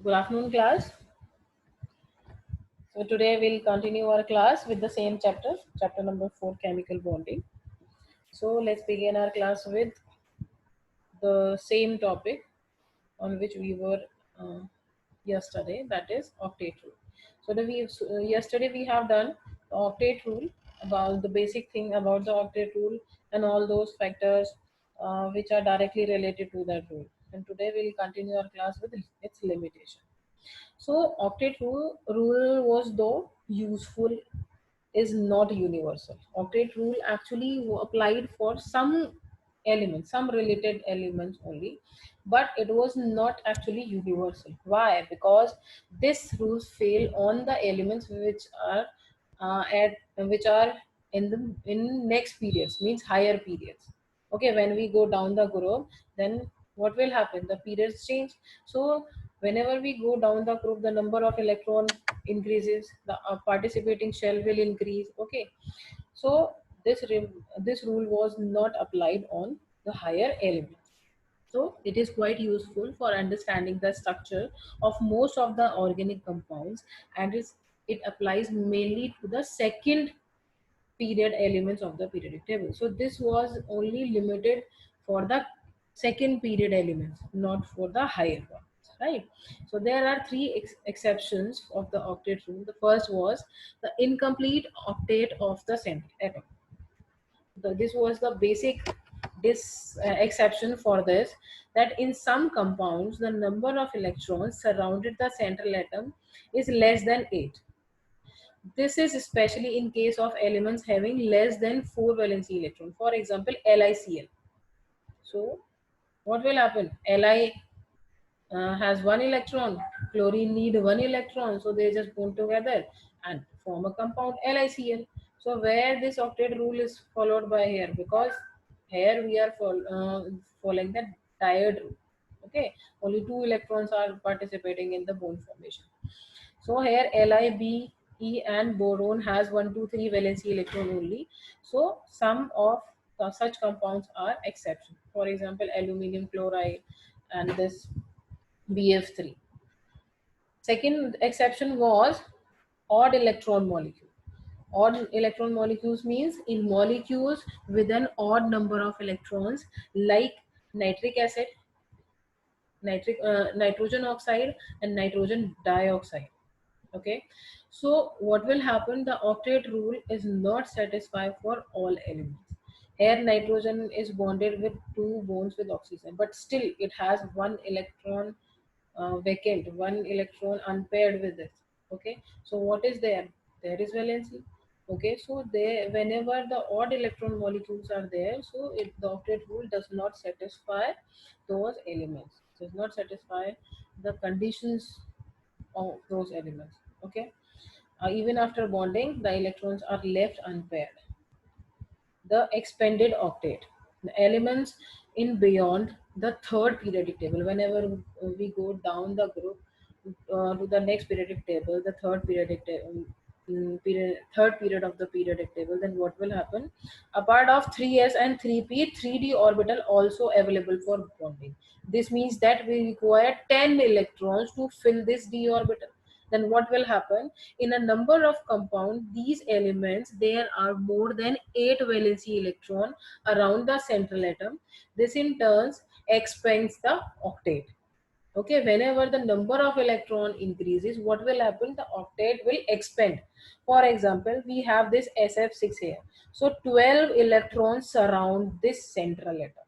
Good afternoon, class. So today we'll continue our class with the same chapter, chapter number 4, chemical bonding. So let's begin our class with the same topic on which we were uh, yesterday, that is octet rule. Yesterday we have done the octet rule, about the basic thing about the octet rule and all those factors which are directly related to that rule. And today we'll continue our class with its limitation. So octet rule was though useful is not universal. Octet rule actually applied for some elements, some related elements only, but it was not actually universal. Why? Because this rules fail on the elements at which are in next periods, means higher periods. Okay, when we go down the group, then what will happen? The periods change. So whenever we go down the group, the number of electron increases, the participating shell will increase. Okay, so this rule was not applied on the higher elements. So it is quite useful for understanding the structure of most of the organic compounds, and it applies mainly to the second period elements of the periodic table. So this was only limited for the second period elements, not for the higher ones, right? So there are three exceptions of the octet rule. The first was the incomplete octet of the center atom. This was the basic exception for this, that in some compounds the number of electrons surrounded the central atom is less than 8. This is especially in case of elements having less than 4 valency electron. For example, LiCl. So what will happen? Li has one electron, chlorine need one electron, so they just bond together and form a compound LiCl. So where this octet rule is followed by here, because here we are following the diode rule. Okay, only two electrons are participating in the bond formation. So here Li, Be and boron has 1, 2, 3 valency electron only. So some of such compounds are exception. For example, aluminium chloride and this BF3. Second exception was odd electron molecule. Odd electron molecules means in molecules with an odd number of electrons, like nitric acid, nitrogen oxide and nitrogen dioxide. Okay, so what will happen? The octet rule is not satisfied for all elements. Here nitrogen is bonded with two bonds with oxygen, but still it has one electron vacant, one electron unpaired with it. Okay, so what is there? There is valency. Okay, so they whenever the odd electron molecules are there, so the octet rule does not satisfy those elements, does not satisfy the conditions of those elements. Okay, even after bonding, the electrons are left unpaired. The expanded octet, the elements in beyond the third periodic table, whenever we go down the group to the next periodic table, the third periodic table, third period of the periodic table, then what will happen? Apart of 3s and 3p, 3d orbital also available for bonding. This means that we require 10 electrons to fill this d orbital. Then what will happen? In a number of compound, these elements, there are more than 8 valency electron around the central atom. This in turns expands the octet. Okay, whenever the number of electron increases, what will happen? The octet will expand. For example, we have this SF6 here. So 12 electrons surround this central atom,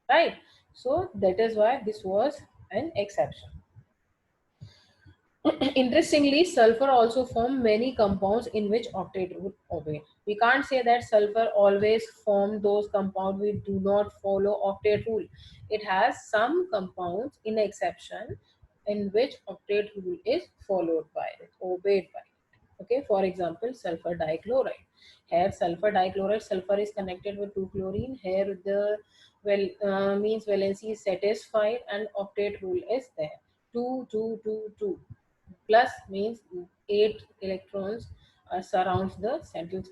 right? So that is why this was an exception. Interestingly, sulfur also form many compounds in which octet would obey. We can't say that sulfur always form those compounds which do not follow octet rule. It has some compounds in exception in which octet rule is followed by it, obeyed by it. Okay, for example, sulfur dichloride. Here, sulfur dichloride, sulfur is connected with 2 chlorine. Here, the means valency is satisfied and octet rule is there. 2, 2, 2, 2 plus means 8 electrons surrounds the central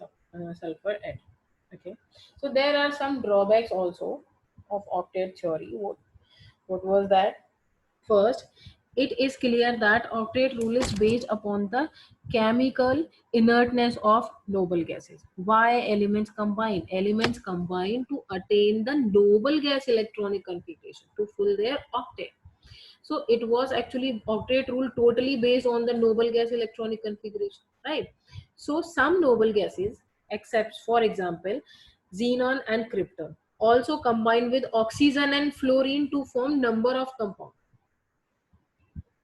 sulfur atom. Okay, so there are some drawbacks also of octet theory. What was that? First, it is clear that octet rule is based upon the chemical inertness of noble gases. Why elements combine? Elements combine to attain the noble gas electronic configuration to fill their octet. So it was actually octet rule totally based on the noble gas electronic configuration, right? So some noble gases, except for example, xenon and krypton, also combine with oxygen and fluorine to form number of compounds.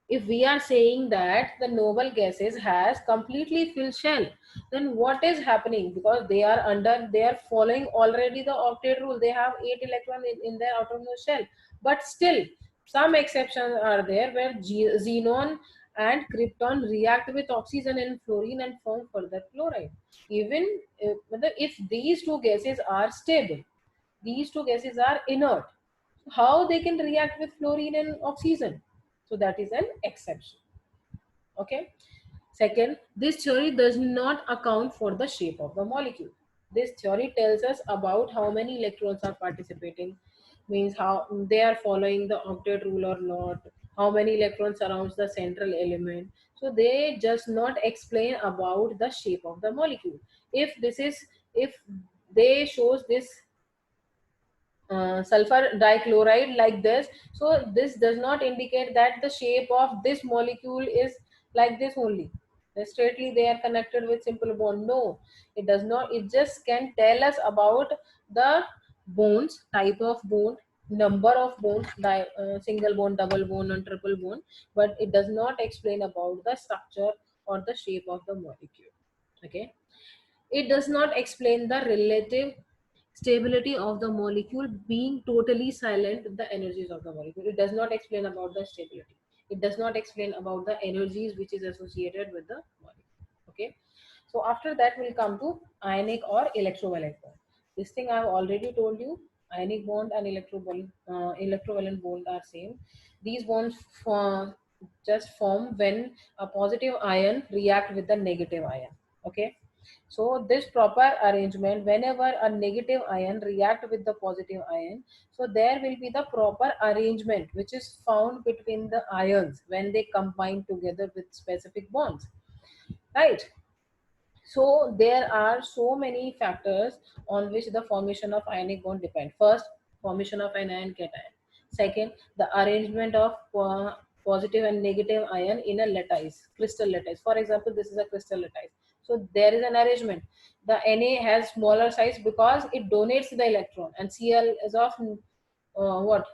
If we are saying that the noble gases has completely filled shell, then what is happening? Because they are following already the octet rule, they have 8 electrons in their outermost shell, but still some exceptions are there where xenon and krypton react with oxygen and fluorine and form further chloride. Even if these two gases are stable, these two gases are inert, how they can react with fluorine and oxygen? So that is an exception. Okay. Second, this theory does not account for the shape of the molecule. This theory tells us about how many electrons are participating, means how they are following the octet rule or not, how many electrons surrounds the central element. So they just not explain about the shape of the molecule. If they shows this sulfur dichloride like this, so this does not indicate that the shape of this molecule is like this only, that straightly they are connected with simple bond. No, it does not. It just can tell us about the bonds, type of bond, number of bonds, single bond, double bond and triple bond, but it does not explain about the structure or the shape of the molecule. Okay. It does not explain the relative stability of the molecule being totally silent, the energies of the molecule. It does not explain about the stability. It does not explain about the energies which is associated with the molecule. Okay. So after that we'll come to ionic or electrovalent bond. This thing I've already told you. Ionic bond and electrovalent bond are same. These bonds just form when a positive ion react with the negative ion. Okay. So this proper arrangement, whenever a negative ion react with the positive ion, so there will be the proper arrangement which is found between the ions when they combine together with specific bonds, right? So there are so many factors on which the formation of ionic bond depend. First, formation of an ion cation. Second, the arrangement of positive and negative ion in a lattice, crystal lattice. For example, this is a crystal lattice. So there is an arrangement. The Na has smaller size because it donates the electron, and Cl is of what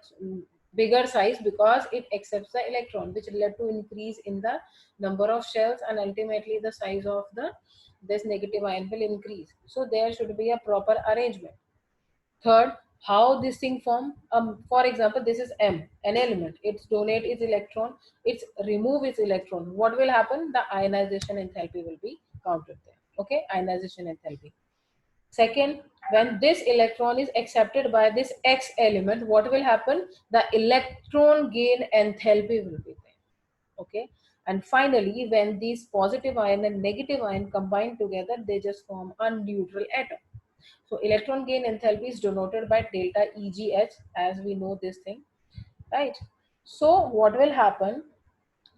bigger size because it accepts the electron, which led to increase in the number of shells, and ultimately the size of the this negative ion will increase. So there should be a proper arrangement. Third, how this thing form. For example, this is M, an element. It's donate its electron, it's remove its electron. What will happen? The ionization enthalpy will be counted there. Okay, ionization enthalpy. Second, when this electron is accepted by this X element, what will happen? The electron gain enthalpy will be there. Okay. And finally, when these positive ion and negative ion combine together, they just form a neutral atom. So electron gain enthalpy is denoted by delta EGH, as we know this thing, right? So what will happen?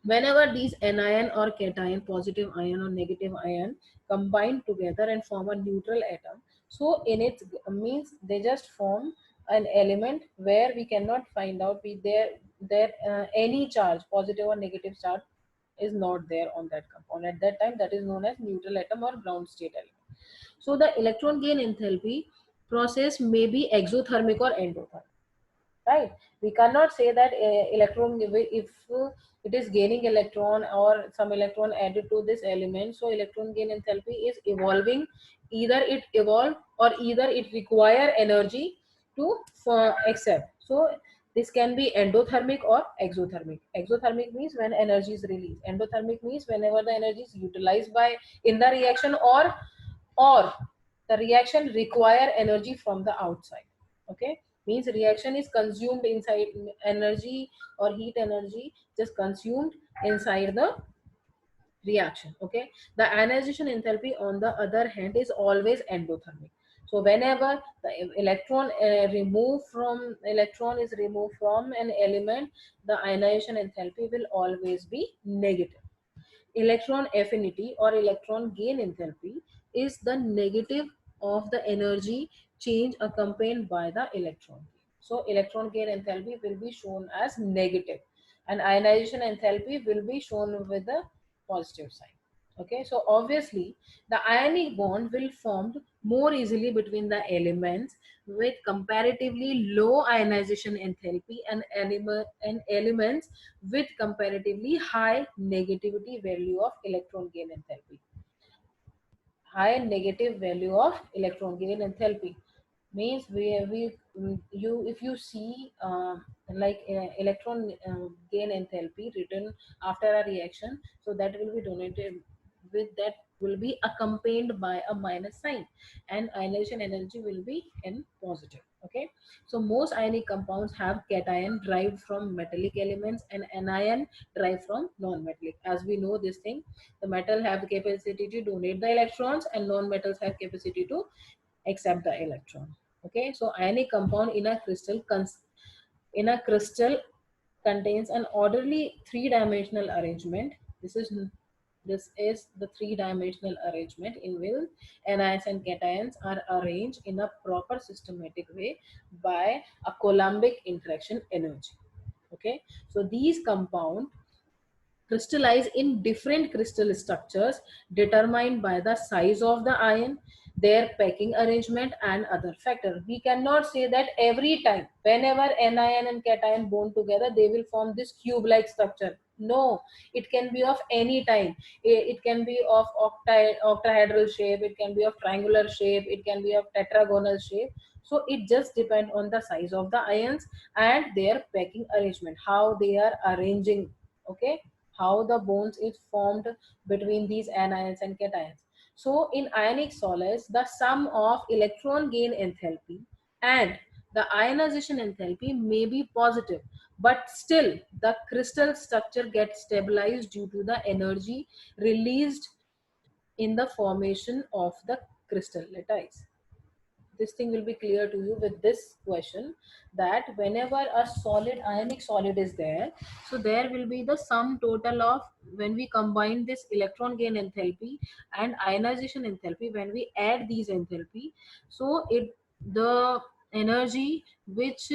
Whenever these anion or cation, positive ion or negative ion, combine together and form a neutral atom, so in it means they just form an element where we cannot find out any charge, positive or negative charge, is not there on that compound. At that time, that is known as neutral atom or ground state element. So the electron gain enthalpy process may be exothermic or endothermic, right? We cannot say that electron, if it is gaining electron or some electron added to this element, so electron gain enthalpy is evolving. Either it evolve or either it require energy to accept. So this can be endothermic or exothermic. Exothermic means when energy is released. Endothermic means whenever the energy is utilized by in the reaction, or the reaction require energy from the outside. Okay, means reaction is consumed inside, energy or heat energy just consumed inside the reaction. Okay, the ionization enthalpy on the other hand is always endothermic. So whenever the electron is removed from an element, the ionization enthalpy will always be negative. Electron affinity or electron gain enthalpy is the negative of the energy change accompanied by the electron gain. So electron gain enthalpy will be shown as negative and ionization enthalpy will be shown with the positive sign. Okay, so obviously the ionic bond will formed more easily between the elements with comparatively low ionization enthalpy and elements with comparatively high negativity value of electron gain enthalpy. High negative value of electron gain enthalpy means we you if you see electron gain enthalpy written after a reaction, so that will be donated with that will be accompanied by a minus sign and ionization energy will be in positive. Okay, so most ionic compounds have cation derived from metallic elements and anion derived from non-metallic. As we know this thing, the metal have capacity to donate the electrons and non-metals have capacity to accept the electron. Okay, so ionic compound in a crystal contains an orderly three-dimensional arrangement. This is the three-dimensional arrangement in which anions and cations are arranged in a proper systematic way by a Coulombic interaction energy. Okay, so these compounds crystallize in different crystal structures determined by the size of the ion, their packing arrangement and other factors. We cannot say that every time whenever anion and cation bond together they will form this cube like structure. No, it can be of any time. It can be of octahedral shape, it can be of triangular shape, it can be of tetragonal shape. So it just depends on the size of the ions and their packing arrangement, how they are arranging. Okay, how the bonds is formed between these anions and cations. So in ionic solids, the sum of electron gain enthalpy and the ionization enthalpy may be positive, but still the crystal structure gets stabilized due to the energy released in the formation of the crystal lattice. This thing will be clear to you with this question, that whenever a solid ionic solid is there, so there will be the sum total of, when we combine this electron gain enthalpy and ionization enthalpy, when we add these enthalpy, so it the energy which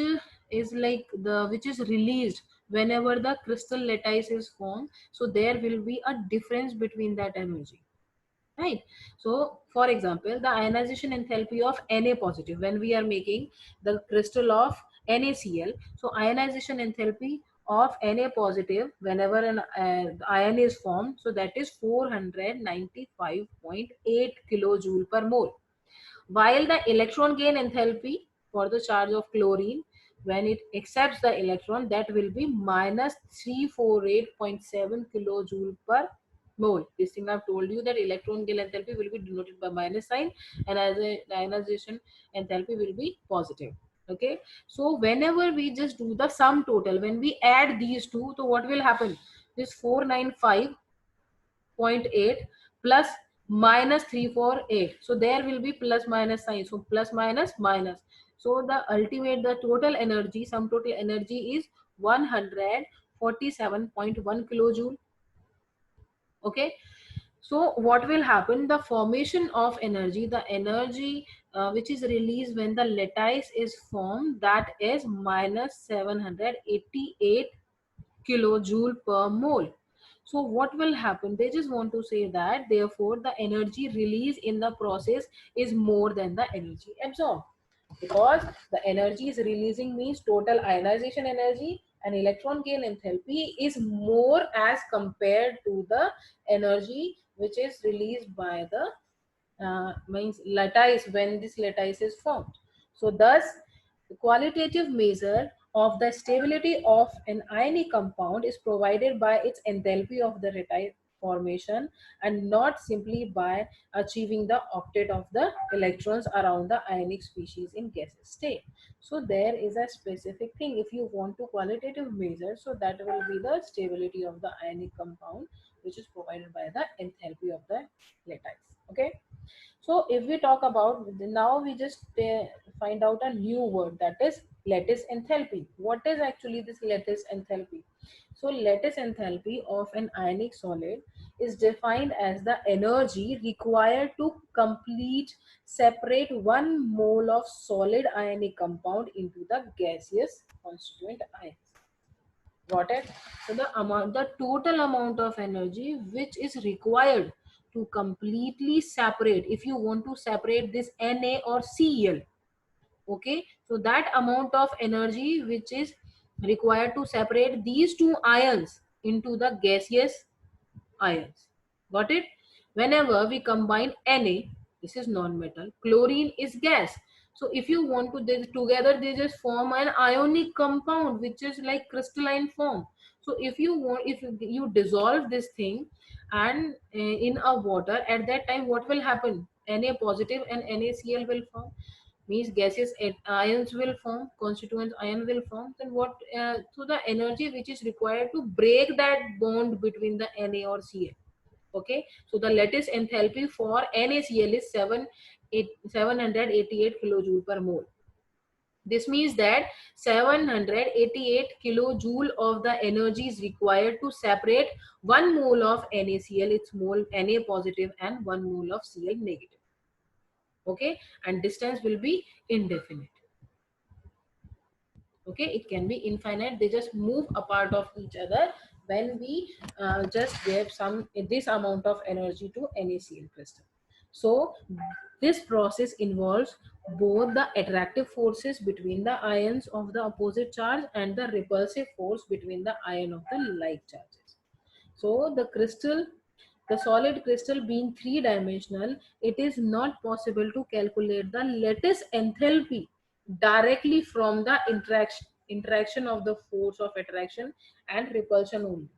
is like the which is released whenever the crystal lattice is formed, so there will be a difference between that energy, right? So for example, the ionization enthalpy of Na positive, when we are making the crystal of NaCl, so ionization enthalpy of Na positive whenever an ion is formed, so that is 495.8 kilojoule per mole, while the electron gain enthalpy for the charge of chlorine when it accepts the electron, that will be minus 348.7 kilojoule per mole. This thing I've told you, that electron gain enthalpy will be denoted by minus sign and as a ionization enthalpy will be positive. Okay, so whenever we just do the sum total, when we add these two, so what will happen? This 495.8 plus minus 348, so there will be plus minus sign, so plus minus minus, so the ultimate, the total energy, sum total energy is 147.1 kilojoule. Okay, so what will happen, the formation of energy, the energy which is released when the lattice is formed, that is minus 788 kilojoule per mole. So what will happen, they just want to say that therefore the energy released in the process is more than the energy absorbed, because the energy is releasing means total ionization energy and electron gain enthalpy is more as compared to the energy which is released by the means lattice when this lattice is formed. So thus the qualitative measure of the stability of an ionic compound is provided by its enthalpy of the lattice formation and not simply by achieving the octet of the electrons around the ionic species in gaseous state. So there is a specific thing, if you want to qualitative measure, so that will be the stability of the ionic compound which is provided by the enthalpy of the lattice. Okay. So if we talk about, now we just find out a new word, that is lattice enthalpy. What is actually this lattice enthalpy? So lattice enthalpy of an ionic solid is defined as the energy required to complete separate 1 mole of solid ionic compound into the gaseous constituent ions. Got it? So the total amount of energy which is required to completely separate, if you want to separate this Na or Cl, okay, so that amount of energy which is required to separate these two ions into the gaseous ions. Got it? Whenever we combine Na, this is non-metal, chlorine is gas. So if you want to, this together they just form an ionic compound which is like crystalline form. So if you want, if you dissolve this thing and in a water, at that time what will happen? Na positive and NaCl will form, means gaseous ions will form, constituent ion will form. Then what, so the energy which is required to break that bond between the Na or Cl. Okay, so the lattice enthalpy for NaCl is 788 kilojoule per mole. This means that 788 kilojoule of the energy is required to separate 1 mole of NaCl, its mole Na positive, and 1 mole of Cl negative. Okay, and distance will be indefinite. Okay, it can be infinite, they just move apart of each other when we just give some this amount of energy to NaCl crystal. So this process involves both the attractive forces between the ions of the opposite charge and the repulsive force between the ion of the like charges. So the solid crystal being three-dimensional, it is not possible to calculate the lattice enthalpy directly from the interaction of the force of attraction and repulsion only.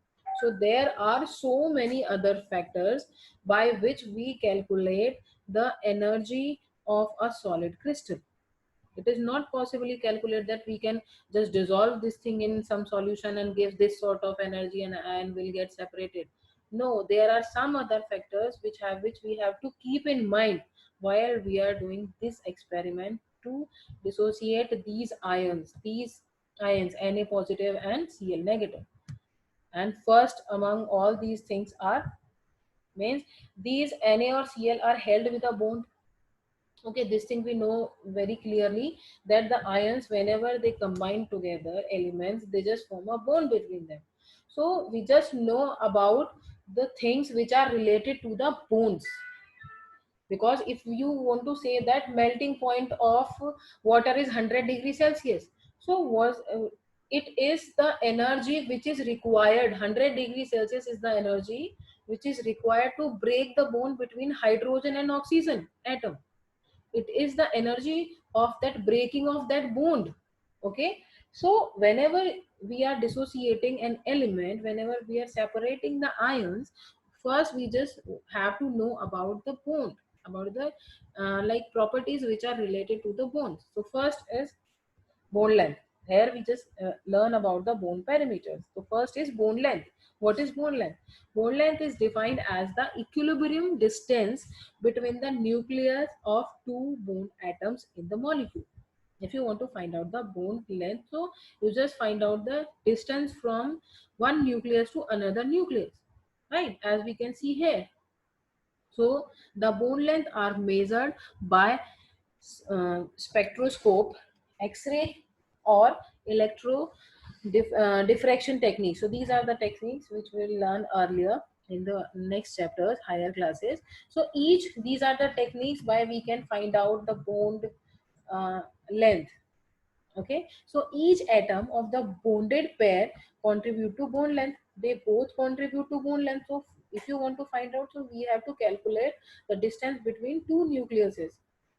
So there are so many other factors by which we calculate the energy of a solid crystal. It is not possibly calculate that we can just dissolve this thing in some solution and give this sort of energy and ion will get separated. No, there are some other factors which we have to keep in mind while we are doing this experiment to dissociate these ions Na positive and Cl negative. And first among all these things are, means these Na or Cl are held with a bond. Okay, this thing we know very clearly, that the ions whenever they combine together elements, they just form a bond between them. So we just know about the things which are related to the bonds, because if you want to say that melting point of water is 100 degrees Celsius, so was it is the energy which is required, 100 degrees Celsius is the energy which is required to break the bond between hydrogen and oxygen atom. It is the energy of that breaking of that bond. Okay, so whenever we are dissociating an element, whenever we are separating the ions, first we just have to know about the bond, about the like properties which are related to the bonds. So first is bone length. Here we just learn about the bone parameters. So first is bone length. What is bone length? Bone length is defined as the equilibrium distance between the nucleus of two bone atoms in the molecule. If you want to find out the bone length, so you just find out the distance from one nucleus to another nucleus, right? As we can see here. So the bone length are measured by spectroscope, X-ray, or diffraction techniques. So these are the techniques which we'll learn earlier in the next chapters, higher classes. So these are the techniques by we can find out the bone uh, length. Okay, so each atom of the bonded pair contribute to bone length. They both contribute to bone length. So if you want to find out, so we have to calculate the distance between two nucleuses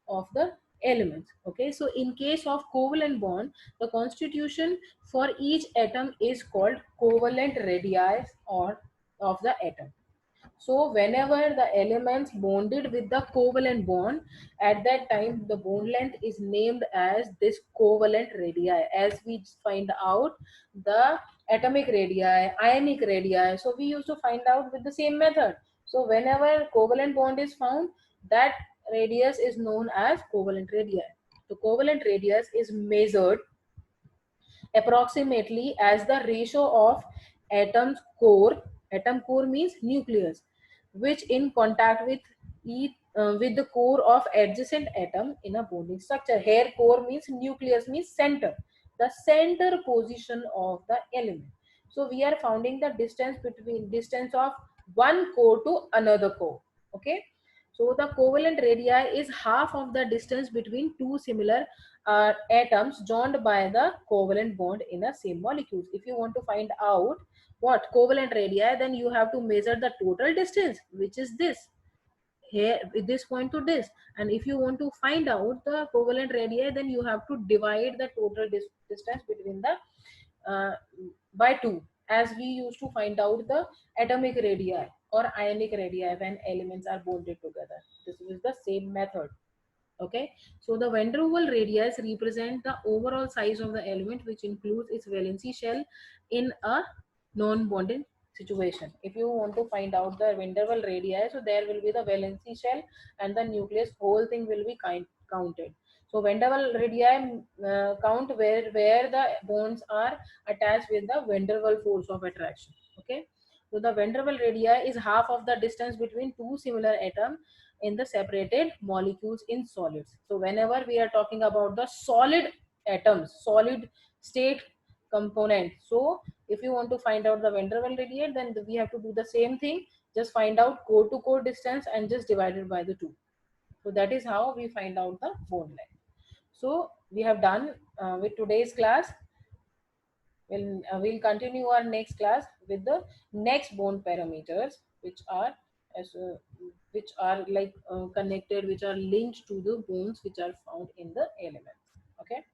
of the elements. Okay, so in case of covalent bond, the constitution for each atom is called covalent radii or of the atom. So whenever the elements bonded with the covalent bond, at that time the bond length is named as this covalent radii. As we find out the atomic radii, ionic radii, so we used to find out with the same method. So whenever covalent bond is found, that radius is known as covalent radii. The covalent radius is measured approximately as the ratio of atoms core, atom core means nucleus, which in contact with with the core of adjacent atom in a bonding structure. Here core means nucleus means center, the center position of the element. So we are finding the distance of one core to another core. Okay, so the covalent radii is half of the distance between two similar atoms joined by the covalent bond in the same molecules. If you want to find out what covalent radii, then you have to measure the total distance, which is this here with this point to this. And if you want to find out the covalent radii, then you have to divide the total distance between the uh, by 2, as we used to find out the atomic radii or ionic radii when elements are bonded together. This is the same method. Okay, so the van der Waals radius represent the overall size of the element, which includes its valency shell in a non-bonded situation. If you want to find out the van der Waals radii, so there will be the valency shell and the nucleus, whole thing will be counted. So van der Waals radii count where the bonds are attached with the van der Waals force of attraction. Okay, so the van der Waals radii is half of the distance between two similar atoms in the separated molecules in solids. So whenever we are talking about the solid atoms, solid state component, so if you want to find out the van der Waals radius, then we have to do the same thing. Just find out core to core distance and just divide it by the 2. So that is how we find out the bond length. So we have done with today's class. We'll continue our next class with the next bond parameters, as which are like connected, which are linked to the bonds which are found in the elements. Okay.